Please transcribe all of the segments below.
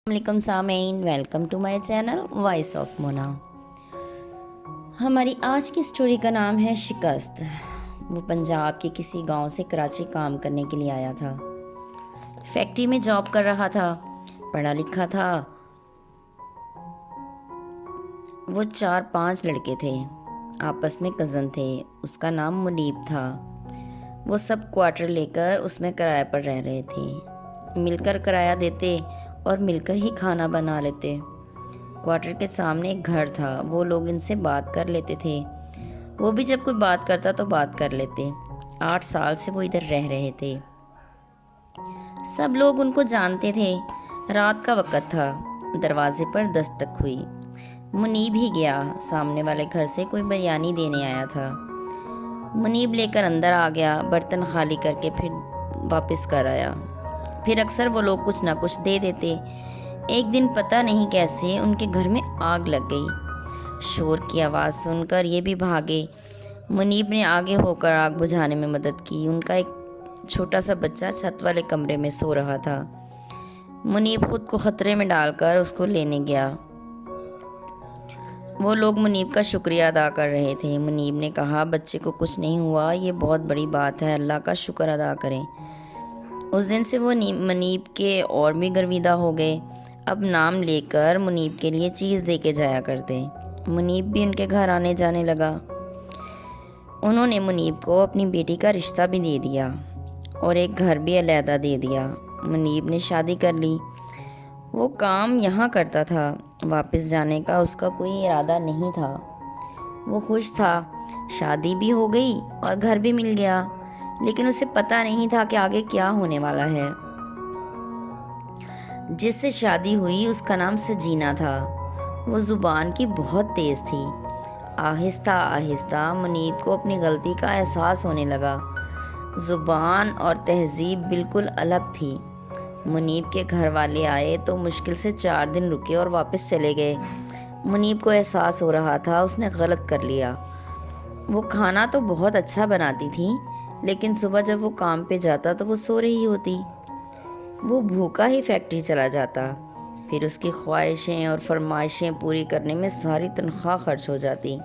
علیکم سامعین، welcome to my channel voice of Mona. ہماری آج کی سٹوری کا نام ہے شکست۔ وہ پنجاب کے کسی گاؤں سے کراچی کام کرنے کے لیے آیا تھا۔ فیکٹری میں جاب کر رہا تھا، پڑھا لکھا تھا۔ وہ 4-5 لڑکے تھے، آپس میں کزن تھے۔ اس کا نام منیب تھا۔ وہ سب کوارٹر لے کر اس میں کرائے پر رہ رہے تھے، مل کر کرایہ دیتے اور مل کر ہی کھانا بنا لیتے۔ کوارٹر کے سامنے ایک گھر تھا، وہ لوگ ان سے بات کر لیتے تھے، وہ بھی جب کوئی بات کرتا تو بات کر لیتے۔ 8 سال سے وہ ادھر رہ رہے تھے، سب لوگ ان کو جانتے تھے۔ رات کا وقت تھا، دروازے پر دستک ہوئی۔ منیب ہی گیا، سامنے والے گھر سے کوئی بریانی دینے آیا تھا۔ منیب لے کر اندر آ گیا، برتن خالی کر کے پھر واپس کر آیا۔ پھر اکثر وہ لوگ کچھ نہ کچھ دے دیتے۔ ایک دن پتہ نہیں کیسے ان کے گھر میں آگ لگ گئی۔ شور کی آواز سن کر یہ بھی بھاگے۔ منیب نے آگے ہو کر آگ بجھانے میں مدد کی۔ ان کا ایک چھوٹا سا بچہ چھت والے کمرے میں سو رہا تھا۔ منیب خود کو خطرے میں ڈال کر اس کو لینے گیا۔ وہ لوگ منیب کا شکریہ ادا کر رہے تھے۔ منیب نے کہا، بچے کو کچھ نہیں ہوا، یہ بہت بڑی بات ہے، اللہ کا شکر ادا کریں۔ اس دن سے وہ منیب کے اور بھی گرویدہ ہو گئے۔ اب نام لے کر منیب کے لیے چیز دے کے جایا کرتے۔ منیب بھی ان کے گھر آنے جانے لگا۔ انہوں نے منیب کو اپنی بیٹی کا رشتہ بھی دے دیا اور ایک گھر بھی علیحدہ دے دیا۔ منیب نے شادی کر لی۔ وہ کام یہاں کرتا تھا، واپس جانے کا اس کا کوئی ارادہ نہیں تھا۔ وہ خوش تھا، شادی بھی ہو گئی اور گھر بھی مل گیا، لیکن اسے پتہ نہیں تھا کہ آگے کیا ہونے والا ہے۔ جس سے شادی ہوئی اس کا نام سجینہ تھا۔ وہ زبان کی بہت تیز تھی۔ آہستہ آہستہ منیب کو اپنی غلطی کا احساس ہونے لگا۔ زبان اور تہذیب بالکل الگ تھی۔ منیب کے گھر والے آئے تو مشکل سے 4 دن رکے اور واپس چلے گئے۔ منیب کو احساس ہو رہا تھا اس نے غلط کر لیا۔ وہ کھانا تو بہت اچھا بناتی تھی، لیکن صبح جب وہ کام پہ جاتا تو وہ سو رہی ہوتی۔ وہ بھوکا ہی فیکٹری چلا جاتا، پھر اس کی خواہشیں اور فرمائشیں پوری کرنے میں ساری تنخواہ خرچ ہو جاتی۔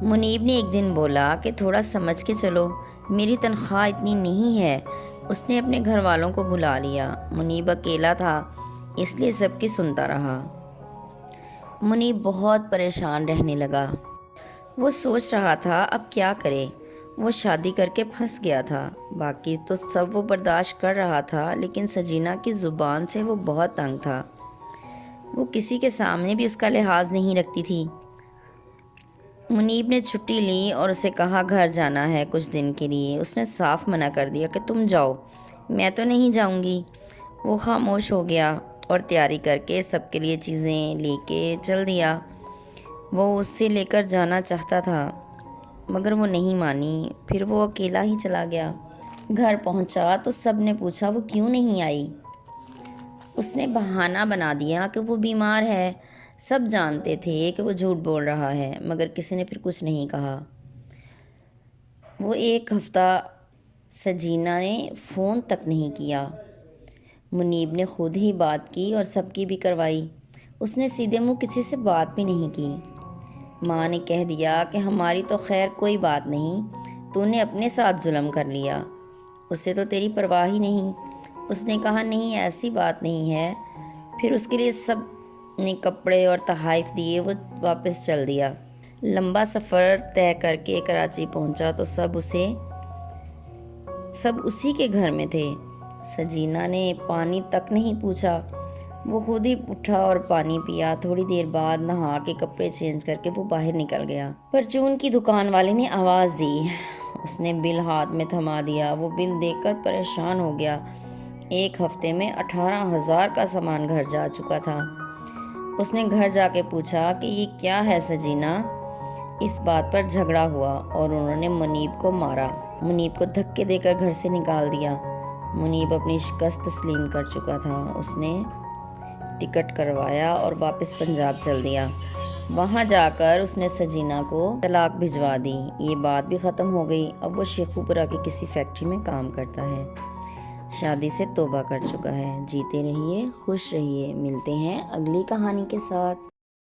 منیب نے ایک دن بولا کہ تھوڑا سمجھ کے چلو، میری تنخواہ اتنی نہیں ہے۔ اس نے اپنے گھر والوں کو بلا لیا۔ منیب اکیلا تھا، اس لیے سب کی سنتا رہا۔ منیب بہت پریشان رہنے لگا۔ وہ سوچ رہا تھا اب کیا کرے۔ وہ شادی کر کے پھنس گیا تھا، باقی تو سب وہ برداشت کر رہا تھا، لیکن سجینہ کی زبان سے وہ بہت تنگ تھا۔ وہ کسی کے سامنے بھی اس کا لحاظ نہیں رکھتی تھی۔ منیب نے چھٹی لی اور اسے کہا گھر جانا ہے کچھ دن کے لیے۔ اس نے صاف منع کر دیا کہ تم جاؤ، میں تو نہیں جاؤں گی۔ وہ خاموش ہو گیا اور تیاری کر کے سب کے لیے چیزیں لے کے چل دیا۔ وہ اس سے لے کر جانا چاہتا تھا مگر وہ نہیں مانی، پھر وہ اکیلا ہی چلا گیا۔ گھر پہنچا تو سب نے پوچھا وہ کیوں نہیں آئی۔ اس نے بہانہ بنا دیا کہ وہ بیمار ہے۔ سب جانتے تھے کہ وہ جھوٹ بول رہا ہے، مگر کسی نے پھر کچھ نہیں کہا۔ وہ 1 ہفتہ سجینہ نے فون تک نہیں کیا۔ منیب نے خود ہی بات کی اور سب کی بھی کروائی۔ اس نے سیدھے منہ کسی سے بات بھی نہیں کی۔ ماں نے کہہ دیا کہ ہماری تو خیر کوئی بات نہیں، تو نے اپنے ساتھ ظلم کر لیا، اسے تو تیری پرواہ ہی نہیں۔ اس نے کہا نہیں ایسی بات نہیں ہے۔ پھر اس کے لیے سب نے کپڑے اور تحائف دیے، وہ واپس چل دیا۔ لمبا سفر طے کر کے کراچی پہنچا تو سب اسی کے گھر میں تھے۔ سجینہ نے پانی تک نہیں پوچھا، وہ خود ہی اٹھا اور پانی پیا۔ تھوڑی دیر بعد نہا کے کپڑے چینج کر کے وہ باہر نکل گیا۔ پرچون کی دکان والے نے آواز دی۔ اس نے بل ہاتھ میں تھما دیا۔ وہ بل دیکھ کر پریشان ہو گیا۔ 1 ہفتے میں 18,000 کا سامان گھر جا چکا تھا۔ اس نے گھر جا کے پوچھا کہ یہ کیا ہے سجینہ۔ اس بات پر جھگڑا ہوا اور انہوں نے منیب کو مارا۔ منیب کو دھکے دے کر گھر سے نکال دیا۔ منیب اپنی شکست تسلیم کر چکا تھا۔ اس نے ٹکٹ کروایا اور واپس پنجاب چل دیا۔ وہاں جا کر اس نے سجینہ کو طلاق بھجوا دی۔ یہ بات بھی ختم ہو گئی۔ اب وہ شیخوپورہ کی کسی فیکٹری میں کام کرتا ہے۔ شادی سے توبہ کر چکا ہے۔ جیتے رہیے، خوش رہیے، ملتے ہیں اگلی کہانی کے ساتھ۔